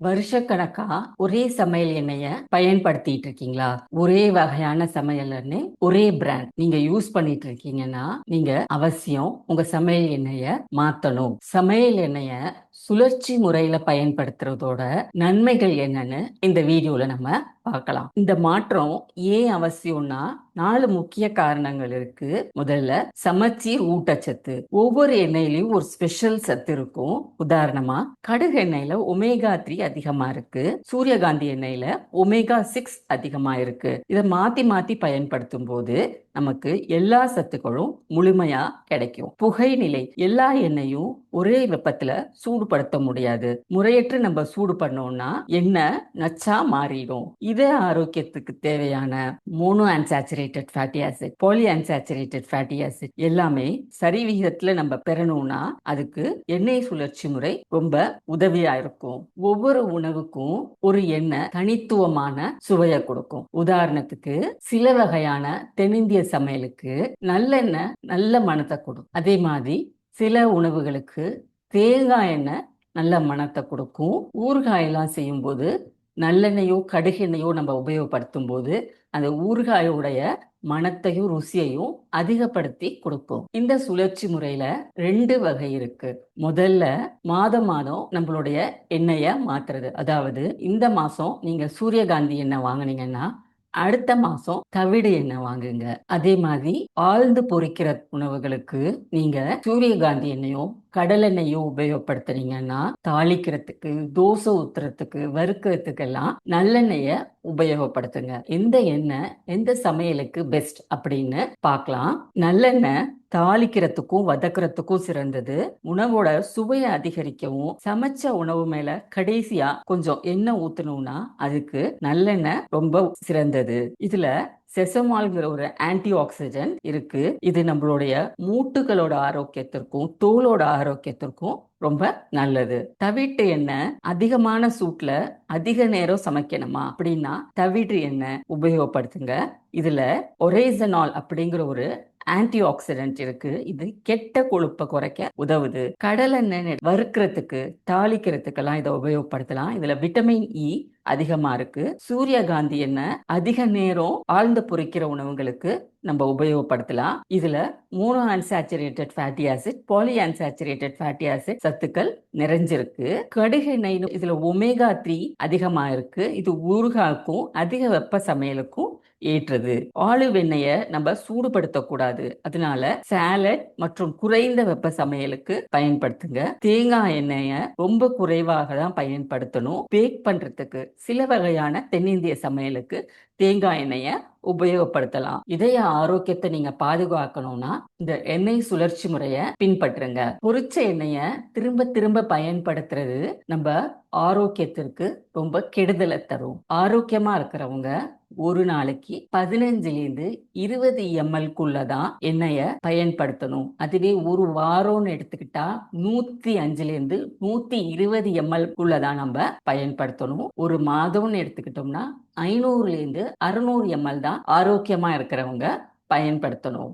வருஷக்கணக்கா ஒரே சமையல் எண்ணெய பயன்படுத்திட்டு இருக்கீங்களா? ஒரே வகையான சமையல் எண்ணெய், ஒரே பிராண்ட் நீங்க யூஸ் பண்ணிட்டு இருக்கீங்கன்னா, நீங்க அவசியம் உங்க சமையல் எண்ணெய மாத்தணும். சமையல் எண்ணெய சுழற்சி முறையில பயன்படுத்துறதோட நன்மைகள் என்னன்னு இந்த வீடியோல நம்ம பார்க்கலாம். இந்த மாற்றம் ஏன் அவசியம்னா 4 முக்கிய காரணங்கள் இருக்கு. முதல்ல, சமச்சீர் ஊட்டச்சத்து. ஒவ்வொரு எண்ணெயிலயும் ஒரு ஸ்பெஷல் சத்து இருக்கும். உதாரணமா, கடுகு எண்ணெயில ஒமேகா 3 அதிகமா இருக்கு. சூரியகாந்தி எண்ணெயில ஒமேகா 6 அதிகமா இருக்கு. இதை மாத்தி மாத்தி பயன்படுத்தும் போது நமக்கு எல்லா சத்துக்களும் முழுமையா கிடைக்கும். புகைநிலை. எல்லா எண்ணெயும் ஒரே வெப்பத்துல சூடுபடுத்த முடியாது. முறையற்று நம்ம சூடு பண்ணோம்னா எண்ணெய் நச்சா மாறிடும். இதே ஆரோக்கியத்துக்கு தேவையான mono unsaturated fatty acid, poly unsaturated fatty acid எல்லாமே சரி விகிதத்துல நம்ம பெறணும்னா அதுக்கு எண்ணெய் சுழற்சி முறை ரொம்ப உதவியா இருக்கும். ஒவ்வொரு உணவுக்கும் ஒரு எண்ணெய் தனித்துவமான சுவையை கொடுக்கும். உதாரணத்துக்கு, சில வகையான தென்னிந்திய சமையலுக்கு நல்லெண்ணெய் நல்ல மணத்தை கொடுக்கும். அதே மாதிரி சில உணவுகளுக்கு தேங்காய் எண்ணெய் நல்ல மணத்தை கொடுக்கும். ஊறுகாய் எல்லாம் செய்யும் போது நல்லெண்ணெயோ கடுகெண்ணெயோ நம்ம உபயோகப்படுத்தும் போது அந்த ஊறுகாயோடைய மணத்தையும் ருசியையும் அதிகப்படுத்தி கொடுக்கும். இந்த சுழற்சி முறையில 2 வகை இருக்கு. முதல்ல, மாதம் மாதம் நம்மளுடைய எண்ணெய மாத்துறது. அதாவது இந்த மாசம் நீங்க சூரியகாந்தி எண்ணெய் வாங்குனீங்கன்னா அடுத்த மாசம் தவிடு எண்ணெய் வாங்குங்க. அதே மாதிரி ஆழ்ந்து பொரிக்கிற உணவுகளுக்கு நீங்க சூரியகாந்தி எண்ணெயோ கடலெண்ணெயோ உபயோகப்படுத்துறீங்கன்னா தாளிக்கிறதுக்கு, தோசை ஊத்துறதுக்கு, வறுக்கிறதுக்கு எல்லாம் நல்லெண்ணெய உபயோகப்படுத்துங்க. எந்த எண்ணெய் எந்த சமையலுக்கு பெஸ்ட் அப்படின்னு பார்க்கலாம். நல்லெண்ணெய் தாளிக்கிறதுக்கும் வதக்குறதுக்கும் சிறந்தது. உணவோட சுவையை அதிகரிக்கவும், சமைச்ச உணவு மேல கடைசியா கொஞ்சம் எண்ணெய் ஊத்தணும்னா அதுக்கு நல்லெண்ணெய் ரொம்ப சிறந்தது. இதுல செசமால்ங்கிற ஒரு ஆன்டி ஆக்சிடென்ட் இருக்கு. இது நம்மளுடைய மூட்டுகளோட ஆரோக்கியத்திற்கும் தோலோட ஆரோக்கியத்திற்கும் ரொம்ப நல்லது. தவிட்டு எண்ணெய் அதிகமான சூட்ல அதிக நேரம் சமைக்கணுமா அப்படின்னா தவிட்டு எண்ணெய் உபயோகப்படுத்துங்க. இதுல ஒரேசனால் அப்படிங்கிற ஒரு ஆன்டி ஆக்சிடென்ட் இருக்கு. இது கெட்ட கொழுப்பை குறைக்க உதவுது. கடலெண்ணெய் வறுக்கிறதுக்கு, தாளிக்கிறதுக்கெல்லாம் இதை உபயோகப்படுத்தலாம். இதுல விட்டமின் இ அதிகமா இருக்கு. சூரியகாந்தி எண்ணெய் அதிக நேரம் ஆழ்ந்து பொரிக்கிற உணவுகளுக்கு நம்ம உபயோகப்படுத்தலாம். இதுல mono unsaturated fatty acid, poly unsaturated fatty acid சத்துக்கள் நிறைஞ்சிருக்கு. கடுகு எண்ணெய் இதுல ஒமேகா 3 அதிகமா இருக்கு. இது ஊறுகாய்க்கும் அதிக வெப்ப சமையலுக்கும் ஏற்றது. ஆலிவ் எண்ணெய நம்ம சூடுபடுத்த கூடாது. அதனால சாலட் மற்றும் குறைந்த வெப்ப சமையலுக்கு பயன்படுத்துங்க. தேங்காய் எண்ணெய ரொம்ப குறைவாக தான் பயன்படுத்தணும். பேக் பண்றதுக்கு சில வகையான தென்னிந்திய சமையலுக்கு தேங்காய் எண்ணெய உபயோகப்படுத்தலாம். இதய ஆரோக்கியத்தை நீங்க பாதுகாக்கணும்னா இந்த எண்ணெய் சுழற்சி முறைய பின்பற்றுங்க. பொரிச்ச எண்ணெய திரும்ப திரும்ப பயன்படுத்துறது நம்ம ஆரோக்கியத்திற்கு ரொம்ப கெடுதலை தரும். ஆரோக்கியமா இருக்கிறவங்க ஒரு நாளைக்கு 15 20 ml எண்ணெய பயன்படுத்தணும். அதுவே ஒரு வாரம்னு எடுத்துக்கிட்டா 105 120 ml நம்ம பயன்படுத்தணும். ஒரு மாதம்னு எடுத்துக்கிட்டோம்னா 500 600 ml தான் ஆரோக்கியமா இருக்கிறவங்க பயன்படுத்தணும்.